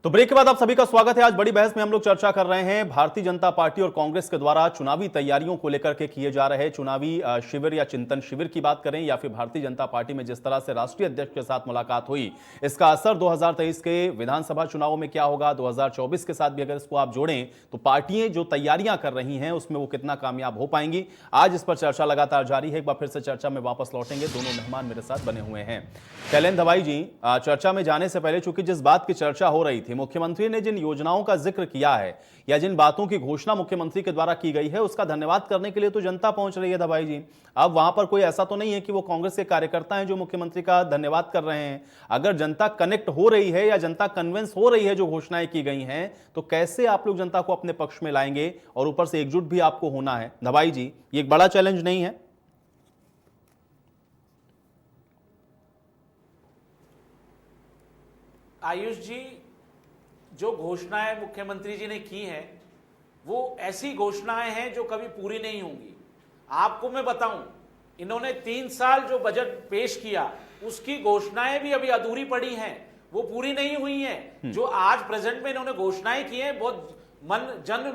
तो ब्रेक के बाद आप सभी का स्वागत है। आज बड़ी बहस में हम लोग चर्चा कर रहे हैं भारतीय जनता पार्टी और कांग्रेस के द्वारा चुनावी तैयारियों को लेकर के किए जा रहे चुनावी शिविर या चिंतन शिविर की बात करें या फिर भारतीय जनता पार्टी में जिस तरह से राष्ट्रीय अध्यक्ष के साथ मुलाकात हुई, इसका असर 2023 के विधानसभा चुनावों में क्या होगा, 2024 के साथ भी अगर इसको आप जोड़ें तो पार्टियां जो तैयारियां कर रही हैं उसमें वो कितना कामयाब हो पाएंगी। आज इस पर चर्चा लगातार जारी है। एक बार फिर से चर्चा में वापस लौटेंगे। दोनों मेहमान मेरे साथ बने हुए हैं। शैलेंद्र दवाई जी, चर्चा में जाने से पहले चूंकि जिस बात की चर्चा हो रही थी, मुख्यमंत्री ने जिन योजनाओं का जिक्र किया है या जिन बातों की घोषणा मुख्यमंत्री के द्वारा की गई है उसका धन्यवाद करने के लिए तो जनता पहुंच रही है दवाई जी। अब वहां पर कोई ऐसा तो नहीं है कि वो कांग्रेस के कार्यकर्ता हैं जो मुख्यमंत्री का धन्यवाद कर रहे हैं। अगर जनता कनेक्ट हो रही है या जनता कन्विंस हो रही है जो घोषणाएं की गई हैं, तो कैसे आप लोग जनता को अपने पक्ष में लाएंगे? और ऊपर से एकजुट भी आपको होना है दवाई जी, ये एक बड़ा चैलेंज नहीं है? आयुष जी, जो घोषणाएं मुख्यमंत्री जी ने की हैं वो ऐसी घोषणाएं हैं जो कभी पूरी नहीं होंगी। आपको मैं बताऊं, इन्होंने 3 साल जो बजट पेश किया उसकी घोषणाएं भी अभी अधूरी पड़ी हैं, वो पूरी नहीं हुई हैं। जो आज प्रेजेंट में इन्होंने घोषणाएं की हैं बहुत मन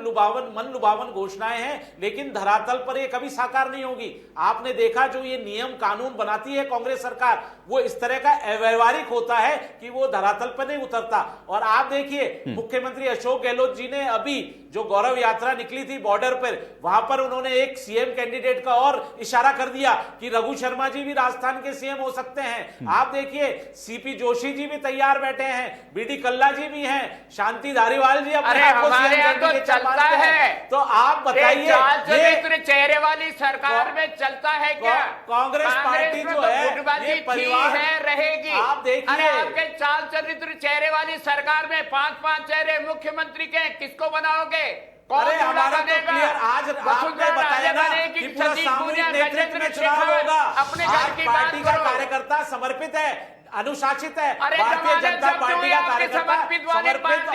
लुभावन घोषणाएं हैं, लेकिन धरातल पर ये कभी साकार नहीं होगी। आपने देखा जो ये नियम कानून बनाती है कांग्रेस सरकार, वो इस तरह का अव्यवहारिक होता है कि वो धरातल पर नहीं उतरता। और आप देखिए मुख्यमंत्री अशोक गहलोत जी ने अभी जो गौरव यात्रा निकली थी बॉर्डर पर, वहां पर उन्होंने एक सीएम कैंडिडेट का और इशारा कर दिया कि रघु शर्मा जी भी राजस्थान के सीएम हो सकते हैं। आप देखिए सीपी जोशी जी भी तैयार बैठे हैं, बीडी कल्ला जी भी हैं, शांति धारीवाल जी अपने आप को सीएम तो चलता है। तो आप बताइए, ये चेहरे वाली सरकार में चलता है क्या? कांग्रेस पार्टी जो है ये परिवार है रहेगी। आप देखिए, अरे आपके चाल चरित्र चेहरे वाली सरकार में 5-5 चेहरे मुख्यमंत्री के किसको बनाओगे? अरे हमारा तो क्लियर, आज आपने बताया ना कि पूरा सामूहिक नेतृत्व में चुनाव होगा। अपने घर की पार्टी का कार्यकर्ता समर्पित है, अनुशासित है। भारतीय जनता पार्टी का कार्यकर्ता समर्पित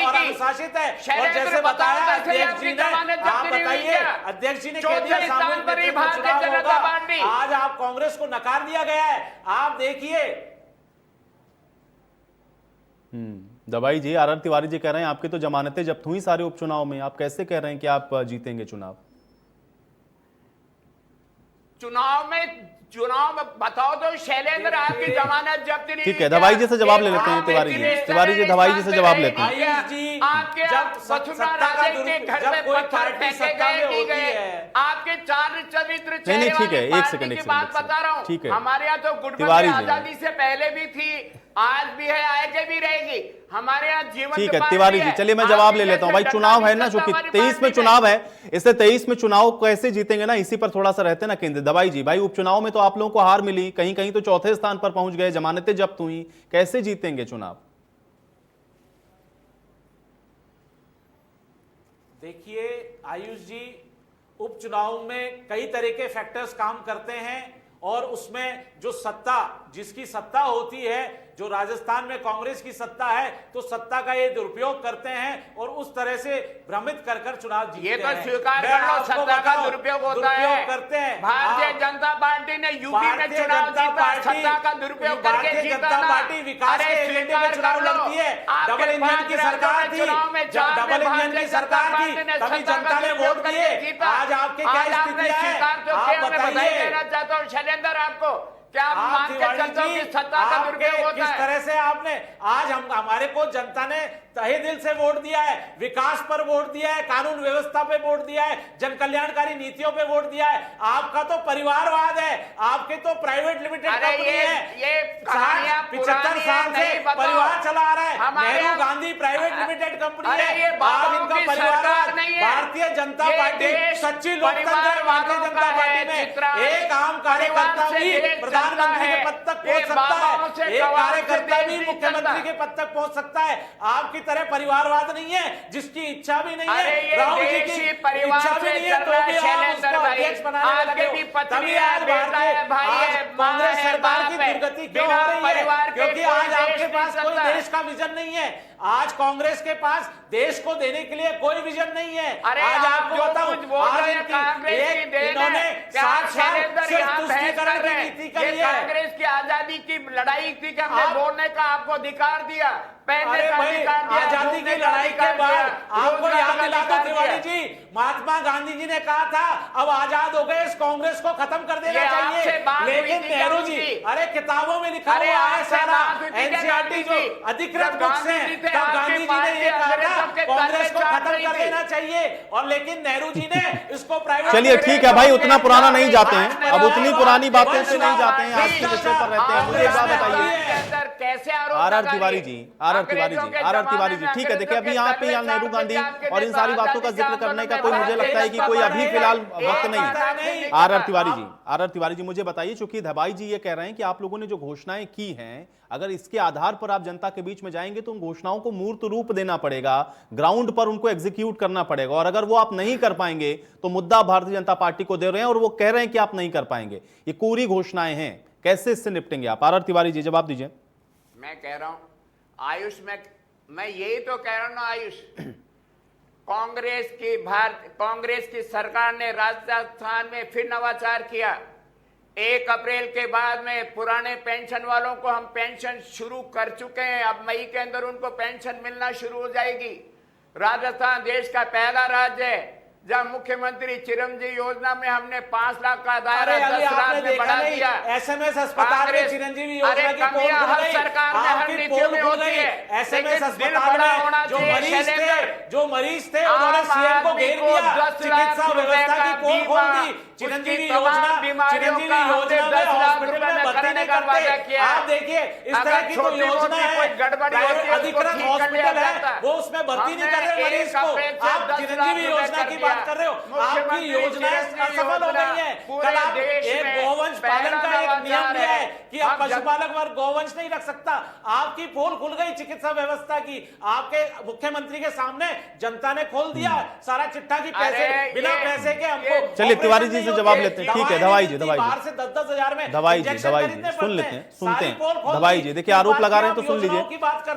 और अनुशासित है। और जैसे बताया अध्यक्ष जी ने, आप बताइए अध्यक्ष जी ने कह दिया सामूहिक नेतृत्व में चुनाव होगा। आज आप कांग्रेस को नकार दिया गया है। आप देखिए दवाई जी, आर तिवारी जी कह रहे हैं आपकी तो जमानतें जब्त हुई सारे उपचुनाव में, आप कैसे कह रहे हैं कि आप जीतेंगे चुनाव? चुनाव में बताओ तो शैलेंद्र, आपकी जमानत जब्त नहीं। ठीक है, दवाई जी से जवाब ले लेते हैं। तिवारी जी दवाई जी से जवाब लेते हैं। आपके वसुंधरा राजे के घर में पत्थर फेंके गए कि गए? आपके चार चरित्र चेहरे ठीक है, वाली एक सेकंड की बात बता रहा हूँ। ठीक है, हमारे यहाँ तो गुटबाजी आजादी से पहले भी थी, आज भी है, आगे भी रहेगी। हमारे यहाँ जीवन ठीक है तिवारी जी, चलिए मैं जवाब ले लेता हूं। भाई चुनाव है ना, जो कि 23 में चुनाव है, इससे 23 में चुनाव कैसे जीतेंगे ना, इसी पर थोड़ा सा रहते ना केंद्र। दवाई जी, भाई उपचुनाव में तो आप लोगों को हार मिली, कहीं कहीं तो चौथे स्थान पर पहुंच गए, जमानतें जब्त हुई, कैसे जीतेंगे चुनाव? देखिए आयुष जी, उपचुनाव में कई तरह के फैक्टर्स काम करते हैं और उसमें जो सत्ता, जिसकी सत्ता होती है, जो राजस्थान में कांग्रेस की सत्ता है, तो सत्ता का ये दुरुपयोग करते हैं और उस तरह से भ्रमित कर चुनाव जीतते हैं। ये तो स्वीकार कर लो, सत्ता का दुरुपयोग होता है। करते हैं। भारतीय जनता पार्टी ने यूपी में चुनाव जीता, सत्ता का दुरुपयोग करके जीता ना। पार्टी विकास के एजेंडे में चुनाव लड़ती है। डबल इंजन की सरकार थी, डबल इंजन की सरकार थी, तभी जनता ने वोट दिए। आज आपके क्या स्थिति है, आप बताइए। चाहता हूँ शैलेंद्र, आपको क्या आप मान के चलते हो कि सत्ता का दुरुपयोग होता है? किस तरह से आपने आज हमारे को जनता ने तहे दिल से वोट दिया है, विकास पर वोट दिया है, कानून व्यवस्था पे वोट दिया है, जन कल्याणकारी नीतियों पे वोट दिया है। आपका तो परिवारवाद है, आपके तो प्राइवेट लिमिटेड कंपनी है। ये 75 साल से परिवार चला आ रहा है। Nehru Gandhi private limited company है। आज इनका परिवारवाद, भारतीय जनता पार्टी सच्ची लोकतंत्र है। भारतीय जनता पार्टी में एक आम कार्यकर्ता भी प्रधानमंत्री के पद तक पहुंच सकता है, एक कार्यकर्ता भी मुख्यमंत्री के पद तक पहुंच सकता है। आपकी तरह परिवारवाद नहीं है, जिसकी इच्छा भी नहीं है, राहुल जी की इच्छा भी नहीं है, तो भी आप उसको अध्यक्ष बनाने लगे हो। तभी आज कांग्रेस सरकार की दुर्गति क्यों हो रही है? क्योंकि आज आपके पास कोई देश का विजन नहीं है। आज कांग्रेस के पास देश को देने के लिए कोई विजन नहीं है। आज आपको बताऊं, इन्होंने 60 साल सिर्फ तुष्टीकरण की नीति करी है। कांग्रेस की आजादी की लड़ाई थी कि हमने बोलने का आपको अधिकार दिया, पहनने का अधिकार दिया। आजादी की लड़ाई के बाद आपको याद दिला दो तिवारी जी, महात्मा गांधी जी ने कहा था अब आजाद हो गए, इस कांग्रेस को खत्म कर देना चाहिए। लेकिन नेहरू जी, अरे किताबों में लिखा हुआ है सारा, एनसीईआरटी जो अधिकृत बुक्स हैं, तब गांधी जी ने ये कहा था कांग्रेस को खत्म कर देना चाहिए, और लेकिन नेहरू जी ने इसको प्राइवेट। चलिए ठीक है भाई, उतना पुराना नहीं जाते हैं, अब उतनी पुरानी बातें से नहीं जाते हैं, आज के विषय पर रहते हैं। मुझे एक बात बताइए, कैसे आर तिवारी जी, आर तिवारी जी, ठीक है, देखिए अभी यहाँ पे नेहरू गांधी और इन सारी बातों का जिक्र करने का कोई, मुझे लगता है कि कोई अभी फिलहाल वक्त नहीं है। आर तिवारी जी मुझे बताइए, चूंकि धबाई जी ये कह रहे हैं कि आप लोगों ने जो घोषणाएं की हैं, अगर इसके आधार पर आप जनता के बीच में जाएंगे तो उन घोषणाओं को मूर्त रूप देना पड़ेगा, ग्राउंड पर उनको एग्जीक्यूट करना पड़ेगा, और अगर वो आप नहीं कर पाएंगे तो मुद्दा भारतीय जनता पार्टी को दे रहे हैं और वो कह रहे हैं कि आप नहीं कर पाएंगे। ये पूरी घोषणाएं हैं, कैसे इससे निपटेंगे आप? आर तिवारी जी जवाब दीजिए। मैं कह रहा हूं आयुष, मैं यही तो कह रहा हूं ना आयुष, कांग्रेस की सरकार ने राजस्थान में फिर नवाचार किया। 1 अप्रैल के बाद में पुराने पेंशन वालों को हम पेंशन शुरू कर चुके हैं, अब मई के अंदर उनको पेंशन मिलना शुरू हो जाएगी। राजस्थान देश का पहला राज्य है जब मुख्यमंत्री चिरंजीवी योजना में हमने 5 लाख का दायरा 10 लाख में बढ़ा दिया। एसएमएस अस्पताल में चिरंजीवी योजना की पोल हर सरकार में हर नीति में होती है। एसएमएस अस्पताल में जो मरीज थे उन्होंने सीएम को घेर दिया, चिकित्सा व्यवस्था की पोल खोल दी। चिरंजीवी योजना में हॉस्पिटल में भर्ती नहीं करते। आप देखिए इस तरह की कोई योजना है, अधिकृत हॉस्पिटल है, वो उसमें भर्ती नहीं कर रहे मरीज को। आप चिरंजीवी योजना की बात कर रहे हो, आपकी योजनाएं असफल हो गई है। कल आप एक गौवंश पालन का एक नियम दिया है कि अब पशुपालक वर्ग गौवंश नहीं रख सकता। आपकी पोल खुल गई चिकित्सा व्यवस्था की, आपके मुख्यमंत्री के सामने जनता ने खोल दिया सारा चिट्ठा की पैसे, बिना पैसे के हमको। चलिए तिवारी जी से जवाब लेते हैं, ठीक है धवाई जी, बाहर से 10-10 हजार में धवाई जी सुन लेते हैं, सुनते हैं धवाई जी। देखिए आरोप लगा रहे हैं तो सुन लीजिए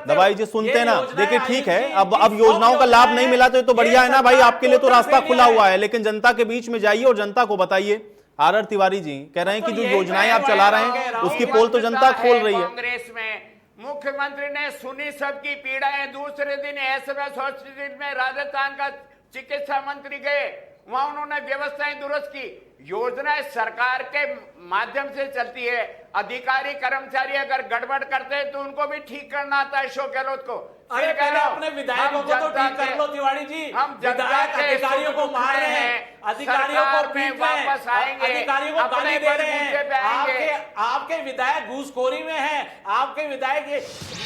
धवाई जी, सुनते हैं ना। देखिए ठीक है, अब योजनाओं का लाभ नहीं मिला तो बढ़िया है ना भाई, आपके लिए तो रास्ता खुला हुआ है, लेकिन जनता के बीच में जाइए और जनता को बताइए। आर तिवारी जी कह रहे हैं कि जो योजनाएं आप चला रहे हैं उसकी पोल तो जनता खोल रही है। कांग्रेस में मुख्यमंत्री ने सुनी सबकी पीड़ाएं, दूसरे दिन एसएमएस हॉस्पिटल में राजस्थान का चिकित्सा मंत्री गए, वहां उन्होंने व्यवस्थाएं दुरुस्त की। योजनाएं सरकार के माध्यम से चलती है, अधिकारी कर्मचारी अगर गड़बड़ करते हैं तो उनको भी ठीक करना आता है अशोक गहलोत को। अरे पहले अपने विधायकों को तो ठीक कर लो तिवारी जी, हम विधायक अधिकारियों को मार रहे हैं, अधिकारियों को पीट रहे हैं, वापस आएंगे, अधिकारियों को गाली दे रहे हैं। आपके विधायक घूसखोरी में हैं, आपके विधायक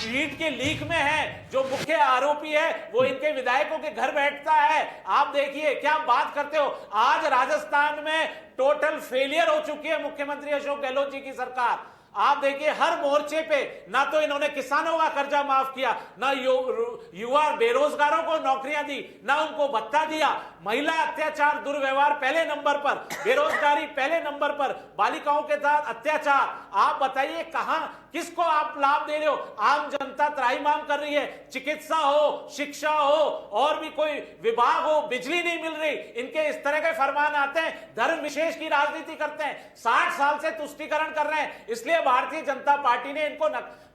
ईट के लीक में हैं, जो मुख्य आरोपी है वो इनके विधायकों के घर बैठता है। आप देखिए क्या बात करते हो। आज राजस्थान में टोटल फेलियर हो चुकी है मुख्यमंत्री अशोक गहलोत जी की सरकार। आप देखिए हर मोर्चे पे ना तो इन्होंने किसानों का कर्जा माफ किया, ना युवा बेरोजगारों को नौकरियां दी, ना उनको भत्ता दिया, महिला अत्याचार दुर्व्यवहार पहले नंबर पर, बेरोजगारी पहले नंबर पर, बालिकाओं के साथ अत्याचार। आप बताइए कहां किसको आप लाभ दे रहे हो? आम जनता त्राहिमाम कर रही है, चिकित्सा हो, शिक्षा हो, और भी कोई विभाग हो, बिजली नहीं मिल रही। इनके इस तरह के फरमान आते हैं, धर्म विशेष की राजनीति करते हैं, 60 साल से तुष्टीकरण कर रहे हैं। इसलिए भारतीय जनता पार्टी ने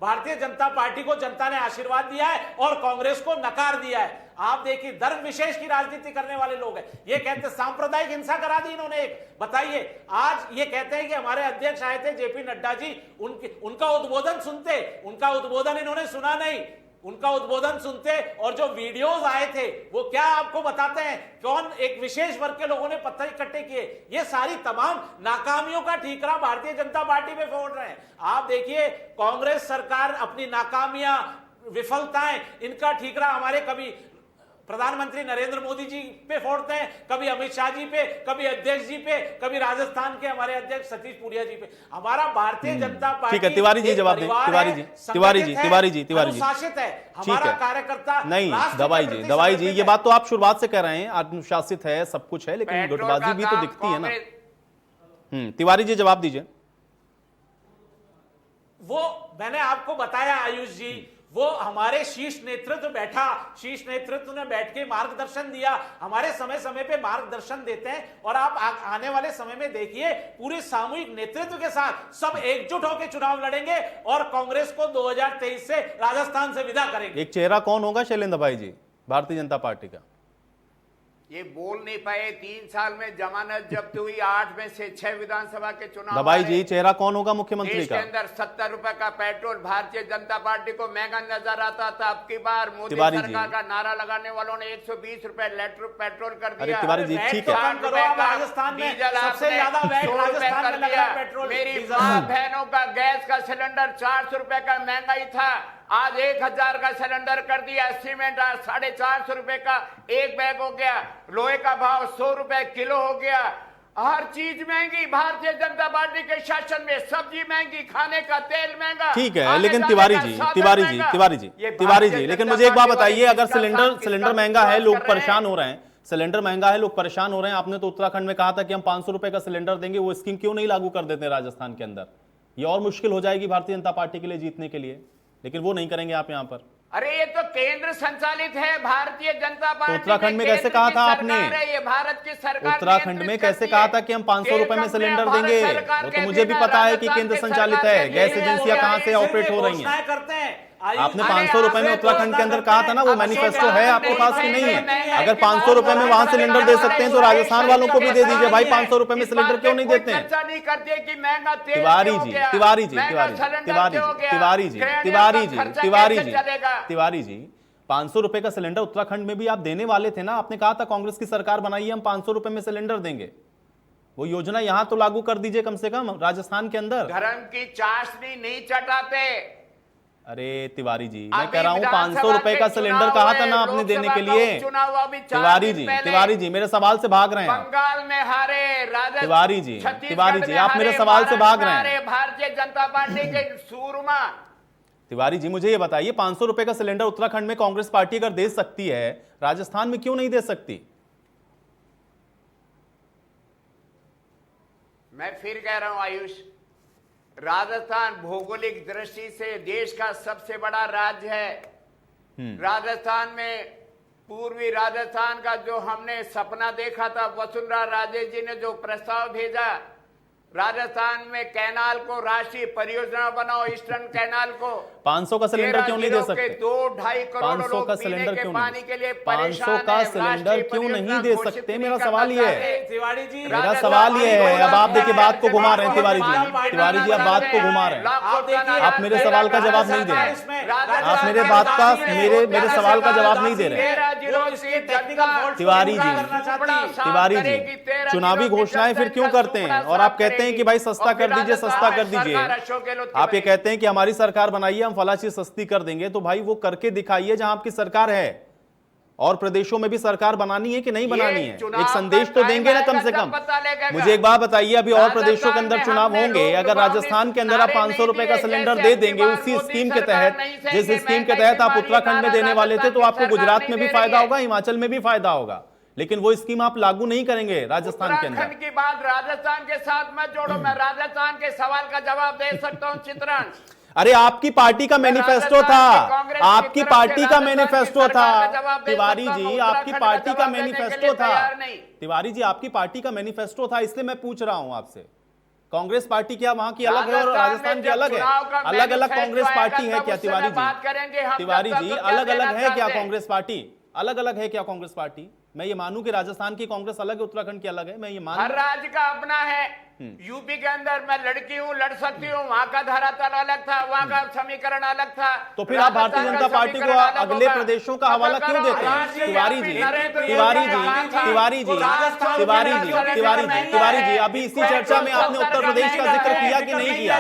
भारतीय जनता पार्टी को जनता ने आशीर्वाद दिया है और कांग्रेस को नकार दिया है। आप देखिए धर्म विशेष की राजनीति करने वाले लोग हैं। ये कहते सांप्रदायिक हिंसा करा दी इन्होंने एक। बताइए आज ये कहते हैं कि हमारे अध्यक्ष आए थे जेपी नड्डा जी, उनका उद्बोधन सुनते, उनका उद्बोधन इन्होंने सुना नहीं। उनका उद्बोधन सुनते और जो वीडियोस आए थे वो क्या आपको बताते हैं कौन एक विशेष वर्ग के लोगों ने पत्थर इकट्ठे किए। ये सारी तमाम नाकामियों का ठीकरा भारतीय जनता पार्टी पे फोड़ रहे हैं। आप देखिए कांग्रेस सरकार अपनी नाकामियां, विफलताएं, इनका ठीकरा हमारे कभी प्रधानमंत्री नरेंद्र मोदी जी पे फोड़ते हैं, कभी अमित शाह जी पे, कभी अध्यक्ष जी पे, कभी राजस्थान के हमारे अध्यक्ष सतीश पूनिया जी पे। हमारा भारतीय जनता पार्टी, ठीक है तिवारी जी जवाब दें, तिवारी जी अनुशासित है, हमारा कार्यकर्ता नहीं। दवाई जी ये बात तो आप शुरुआत से कह रहे हैं, अनुशासित है, सब कुछ है, लेकिन गुटबाजी भी तो दिखती है ना। तिवारी जी जवाब दीजिए। वो मैंने आपको बताया आयुष जी, वो हमारे शीर्ष नेतृत्व बैठा, शीर्ष नेतृत्व ने बैठ के मार्गदर्शन दिया, हमारे समय समय पे मार्गदर्शन देते हैं। और आप आने वाले समय में देखिए पूरे सामूहिक नेतृत्व के साथ सब एकजुट होकर चुनाव लड़ेंगे और कांग्रेस को 2023 से राजस्थान से विदा करेंगे। एक चेहरा कौन होगा शैलेंद्र भाई जी भारतीय जनता पार्टी का? ये बोल नहीं पाए, 3 साल में जमानत जब्त हुई, 8 में से 6 विधानसभा के चुनाव। दबाई जी, चेहरा कौन होगा मुख्यमंत्री देश का? के अंदर 70 रुपए का पेट्रोल भारतीय जनता पार्टी को महंगा नजर आता था। अब की बार मोदी सरकार का नारा लगाने वालों ने 120 रुपए लीटर पेट्रोल कर दिया। तिवारी जी ठीक है, राजस्थान में सबसे ज्यादा कर दिया। मेरी माँ बहनों का गैस का सिलेंडर 400 रुपए का महंगाई था, आज 1000 का सिलेंडर कर दिया। सीमेंट आज 450 रुपए का एक बैग हो गया। लोहे का भाव 100 रुपए किलो हो गया। हर चीज महंगी भारतीय जनता पार्टी के शासन में। सब्जी महंगी, खाने का तेल महंगा। ठीक है, लेकिन तिवारी जी लेकिन मुझे एक बात बताइए, अगर सिलेंडर महंगा है, लोग परेशान हो रहे हैं, सिलेंडर महंगा है, लोग परेशान हो रहे हैं, आपने तो उत्तराखंड में कहा था कि हम 500 रुपए का सिलेंडर देंगे, वो स्कीम क्यों नहीं लागू कर देते राजस्थान के अंदर? ये और मुश्किल हो जाएगी भारतीय जनता पार्टी के लिए जीतने के लिए, लेकिन वो नहीं करेंगे आप यहाँ पर। अरे ये तो केंद्र संचालित है भारतीय जनता पार्टी। उत्तराखंड में कैसे कहा था आपने? ये भारत की सरकार उत्तराखंड में कैसे कहा था कि हम 500 रुपए में सिलेंडर देंगे? वो तो मुझे भी पता है कि केंद्र संचालित है, गैस एजेंसियां कहां से ऑपरेट हो रही हैं। करते हैं आपने 500 रुपए में उत्तराखंड के अंदर कहा था ना, वो मैनिफेस्टो है आपके पास कि नहीं है? अगर 500 रुपए में वहां सिलेंडर दे सकते हैं तो राजस्थान वालों को भी दे दीजिए भाई। 500 रुपए में सिलेंडर क्यों नहीं देते हैं? तिवारी जी 500 रुपए का सिलेंडर उत्तराखंड में भी आप देने वाले थे ना, आपने कहा था कांग्रेस की सरकार बनाई है, हम 500 रुपए में सिलेंडर देंगे। वो योजना यहां तो लागू कर दीजिए कम से कम राजस्थान के अंदर। धर्म की चाशनी नहीं चटाते। अरे तिवारी जी, मैं कह रहा हूं 500 रुपए का सिलेंडर कहा था ना आपने देने के लिए। तिवारी जी मेरे सवाल से भाग रहे हैं। बंगाल में हारे तिवारी जी आप मेरे सवाल से भाग रहे हैं। भारतीय जनता पार्टी के सूरमा। तिवारी जी मुझे ये बताइए, 500 रुपए का सिलेंडर उत्तराखंड में कांग्रेस पार्टी अगर दे सकती है, राजस्थान में क्यों नहीं दे सकती? मैं फिर कह रहा हूं आयुष, राजस्थान भौगोलिक दृष्टि से देश का सबसे बड़ा राज्य है। राजस्थान में पूर्वी राजस्थान का जो हमने सपना देखा था, वसुंधरा राजे जी ने जो प्रस्ताव भेजा, राजस्थान में कैनाल को राष्ट्रीय परियोजना बनाओ, ईस्टर्न कैनाल को। 500 का सिलेंडर क्यों नहीं दे सकते? 2-2.5 करोड़ 500 का सिलेंडर क्यों पानी के लिए 500 का सिलेंडर क्यों नहीं दे सकते? मेरा सवाल ये है, तिवारी जी मेरा सवाल ये है। अब आप देखिए बात को घुमा रहे हैं तिवारी जी आप बात को घुमा रहे हैं। आप मेरे सवाल का जवाब नहीं दे रहे, आप मेरे बात का मेरे सवाल का जवाब नहीं दे रहे। तिवारी जी चुनावी घोषणाएं फिर क्यों करते हैं? और आप कहते हैं कि भाई सस्ता कर दीजिए, सस्ता कर दीजिए। आप ये कहते हैं कि हमारी सरकार बनाई है, हम फला चीज सस्ती कर देंगे, तो भाई वो करके दिखाइए जहां आपकी सरकार है। और प्रदेशों में भी सरकार बनानी है कि नहीं बनानी है? एक संदेश तो देंगे ना कम से कम। मुझे एक बात बताइए, अभी और प्रदेशों के अंदर चुनाव होंगे, अगर राजस्थान के अंदर आप 500 रुपए का सिलेंडर दे देंगे उसी स्कीम के तहत, जिस स्कीम के तहत आप उत्तराखंड में देने वाले थे, तो आपको गुजरात में भी फायदा होगा, हिमाचल में भी फायदा होगा। लेकिन वो स्कीम आप लागू नहीं करेंगे राजस्थान के अंदर। की बात राजस्थान के साथ मत जोड़ो। मैं राजस्थान के सवाल का जवाब दे सकता हूं। चित्रण, अरे आपकी पार्टी का मैनिफेस्टो था, आपकी पार्टी का मैनिफेस्टो था तिवारी जी, आपकी पार्टी का मैनिफेस्टो था तिवारी जी, आपकी पार्टी का मैनिफेस्टो था, इसलिए मैं पूछ रहा हूं आपसे। कांग्रेस पार्टी क्या वहां की अलग है और राजस्थान की अलग है? अलग अलग कांग्रेस पार्टी है क्या तिवारी जी? तिवारी जी अलग अलग है क्या कांग्रेस पार्टी? अलग अलग है क्या कांग्रेस पार्टी? मैं ये मानूं कि राजस्थान की कांग्रेस अलग है, उत्तराखंड की अलग है, मैं ये मानूं। हर राज्य का अपना है। यूपी के अंदर मैं लड़की हूं, लड़ सकती हूं, वहां का धरातल अलग था, वहां का समीकरण अलग था। तो फिर आप भारतीय जनता पार्टी को अगले प्रदेशों का हवाला क्यों देते हैं? तिवारी जी अभी इसी चर्चा में आपने उत्तर प्रदेश का जिक्र किया कि नहीं किया?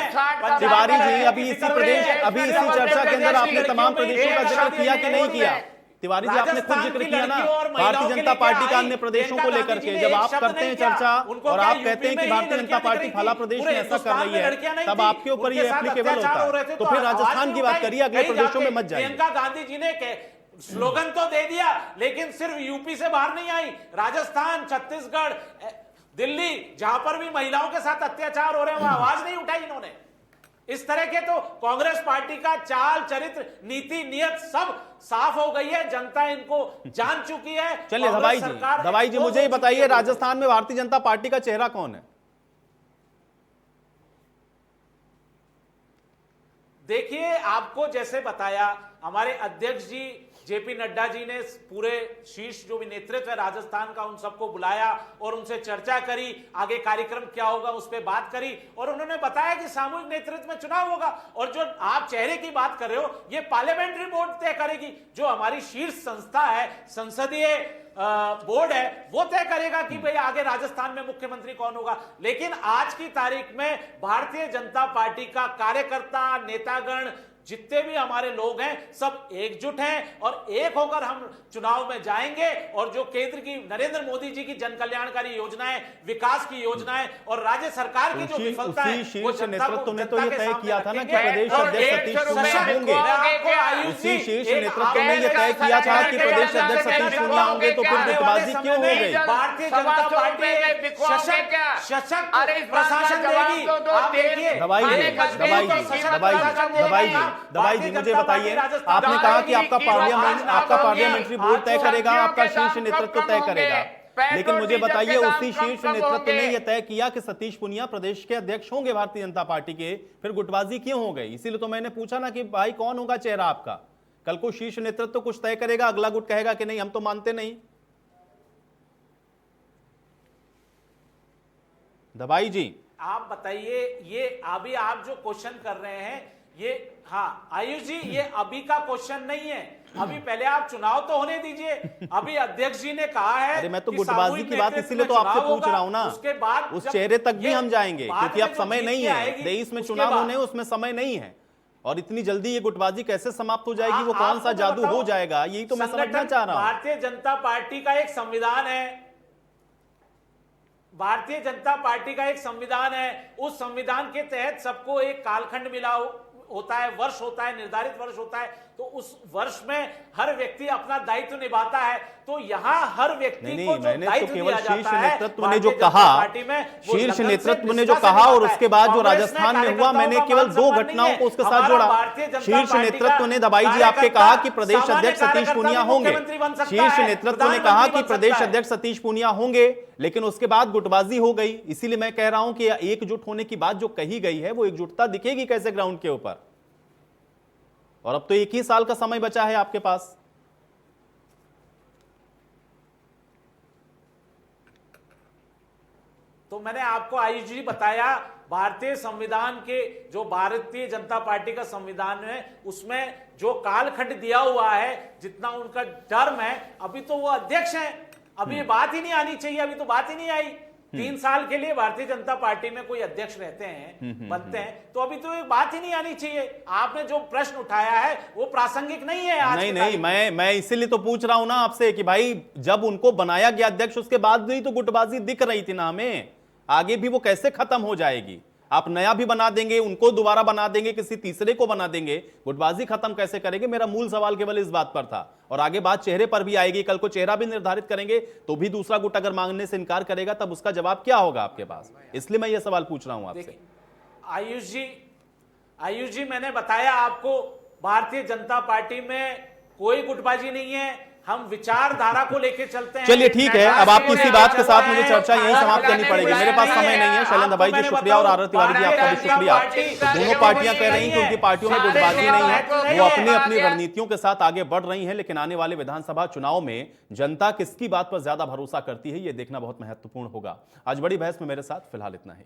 तिवारी जी अभी इसी चर्चा के अंदर आपने तमाम प्रदेशों का जिक्र किया कि नहीं किया? तिवारी जी आपने खुद जिक्र किया ना भारतीय जनता पार्टी का अन्य प्रदेशों को लेकर के, जब आप करते हैं चर्चा और आप कहते हैं कि भारतीय जनता पार्टी फला प्रदेश में ऐसा कर रही है, तब आपके ऊपर ये एप्लीकेबल होता है। तो फिर राजस्थान की बात करिए, अगले प्रदेशों में मत जाइए। प्रियंका गांधी जी ने स्लोगन तो दे दिया, लेकिन सिर्फ यूपी से बाहर नहीं आई। राजस्थान, छत्तीसगढ़, दिल्ली, जहां पर भी महिलाओं के साथ अत्याचार हो रहे हैं, वहां आवाज नहीं उठाई इन्होंने। इस तरह के तो कांग्रेस पार्टी का चाल चरित्र नीति नियत सब साफ हो गई है, जनता इनको जान चुकी है। चलिए दवाई जी मुझे ही बताइए, राजस्थान में भारतीय जनता पार्टी का चेहरा कौन है? देखिए, आपको जैसे बताया हमारे अध्यक्ष जी जेपी नड्डा जी ने पूरे शीर्ष जो भी नेतृत्व है राजस्थान का उन सबको बुलाया और उनसे चर्चा करी, आगे कार्यक्रम क्या होगा उस पर बात करी, और उन्होंने बताया कि सामूहिक नेतृत्व में चुनाव होगा। और जो आप चेहरे की बात कर रहे हो, ये पार्लियामेंट्री बोर्ड तय करेगी, जो हमारी शीर्ष संस्था है, संसदीय बोर्ड है, वो तय करेगा कि भाई आगे राजस्थान में मुख्यमंत्री कौन होगा। लेकिन आज की तारीख में भारतीय जनता पार्टी का कार्यकर्ता, नेतागण, जितने भी हमारे लोग हैं, सब एकजुट हैं और एक होकर हम चुनाव में जाएंगे। और जो केंद्र की नरेंद्र मोदी जी की जन कल्याणकारी योजनाएं, विकास की योजनाएं और राज्य सरकार की जो विफलता है, वो शीर्ष नेतृत्व ने तो ये तय किया था ना कि प्रदेश अध्यक्ष सतीश पूनिया होंगे। उसी शीर्ष नेतृत्व ने ये तय किया था कि प्रदेश अध्यक्ष सतीश पूनिया होंगे, तो फिर गुटबाजी क्यों हो गई? भारतीय जनता पार्टी सशक्त प्रशासन देगी। आप देखिए, दवाई जी मुझे बताइए, आपने कहा कि आपका पार्लियामेंट्री बोर्ड तय करेगा, आपका शीर्ष नेतृत्व तय करेगा, लेकिन मुझे बताइए उसी शीर्ष नेतृत्व ने यह तय किया कि सतीश पूनिया प्रदेश के अध्यक्ष होंगे भारतीय जनता पार्टी के, फिर गुटबाजी क्यों हो गई? इसीलिए तो मैंने पूछा ना कि भाई कौन होगा चेहरा आपका? कल को शीर्ष नेतृत्व कुछ तय करेगा, अगला गुट कहेगा कि नहीं हम तो मानते नहीं। दवाई जी आप बताइए, ये अभी आप जो क्वेश्चन कर रहे हैं ये, हाँ आयुष जी, ये अभी का क्वेश्चन नहीं है, अभी पहले आप चुनाव तो होने दीजिए। अभी अध्यक्ष जी ने कहा है, अरे मैं तो गुटबाजी की बात इसीलिए तो आपसे पूछ रहा हूं ना, उसके बाद उस चेहरे तक भी हम जाएंगे, क्योंकि अब समय नहीं है, 23 में चुनाव होने, उसमें समय नहीं है, और इतनी जल्दी ये गुटबाजी कैसे समाप्त हो जाएगी, वो कौन सा जादू हो जाएगा, यही तो मैं समझना चाह रहा हूं। भारतीय जनता पार्टी का एक संविधान है, भारतीय जनता पार्टी का एक संविधान है, उस संविधान के तहत सबको एक कालखंड मिला होता है, वर्ष होता है, निर्धारित वर्ष होता है, तो उस वर्ष में हर व्यक्ति अपना दायित्व निभाता है। तो यहाँ हर व्यक्ति को जो दायित्व दिया जाता है, नेतृत्व ने जो कहा, शीर्ष नेतृत्व ने जो कहा, और उसके बाद जो राजस्थान में हुआ, मैंने केवल 2 घटनाओं को उसके साथ जोड़ा। शीर्ष नेतृत्व ने, दवाई जी आपके कहा कि प्रदेश अध्यक्ष सतीश पूनिया होंगे, शीर्ष नेतृत्व ने कहा कि प्रदेश अध्यक्ष सतीश पूनिया होंगे, लेकिन उसके बाद गुटबाजी हो गई। इसीलिए मैं कह रहा हूं कि एकजुट होने की बात जो कही गई है, वो एकजुटता दिखेगी कैसे ग्राउंड के ऊपर? और अब तो 1 ही साल का समय बचा है आपके पास। तो मैंने आपको आयुष जी बताया, भारतीय संविधान के जो भारतीय जनता पार्टी का संविधान है, उसमें जो कालखंड दिया हुआ है, जितना उनका टर्म है, अभी तो वो अध्यक्ष हैं, अभी ये बात ही नहीं आनी चाहिए, अभी तो बात ही नहीं आई। 3 साल के लिए भारतीय जनता पार्टी में कोई अध्यक्ष रहते हैं, बनते हैं, तो अभी तो ये बात ही नहीं आनी चाहिए। आपने जो प्रश्न उठाया है वो प्रासंगिक नहीं है आज। नहीं, मैं इसीलिए तो पूछ रहा हूं ना आपसे कि भाई जब उनको बनाया गया अध्यक्ष, उसके बाद भी तो गुटबाजी दिख रही थी ना हमें, आगे भी वो कैसे खत्म हो जाएगी? आप नया भी बना देंगे, उनको दोबारा बना देंगे, किसी तीसरे को बना देंगे, गुटबाजी खत्म कैसे करेंगे? मेरा मूल सवाल केवल इस बात पर था। और आगे बात चेहरे पर भी आएगी, कल को चेहरा भी निर्धारित करेंगे तो भी दूसरा गुट अगर मांगने से इनकार करेगा, तब उसका जवाब क्या होगा आपके पास? इसलिए मैं ये सवाल पूछ रहा हूं आपसे। आयुष जी मैंने बताया आपको, भारतीय जनता पार्टी में कोई गुटबाजी नहीं है, हम विचारधारा को लेकर चलते हैं। चलिए ठीक है, अब आपकी इसी बात के साथ मुझे चर्चा यहीं समाप्त करनी पड़ेगी, मेरे पास समय नहीं है। शैलेंद्र भाई जी शुक्रिया, और आरती तिवारी जी आपका भी शुक्रिया। दोनों पार्टियां कह रही हैं कि उनकी पार्टियों में गुटबाजी नहीं है, वो अपनी अपनी रणनीतियों के साथ आगे बढ़ रही हैं, लेकिन आने वाले विधानसभा चुनाव में जनता किसकी बात पर ज्यादा भरोसा करती है, ये देखना बहुत महत्वपूर्ण होगा। आज बड़ी बहस में मेरे साथ फिलहाल इतना ही।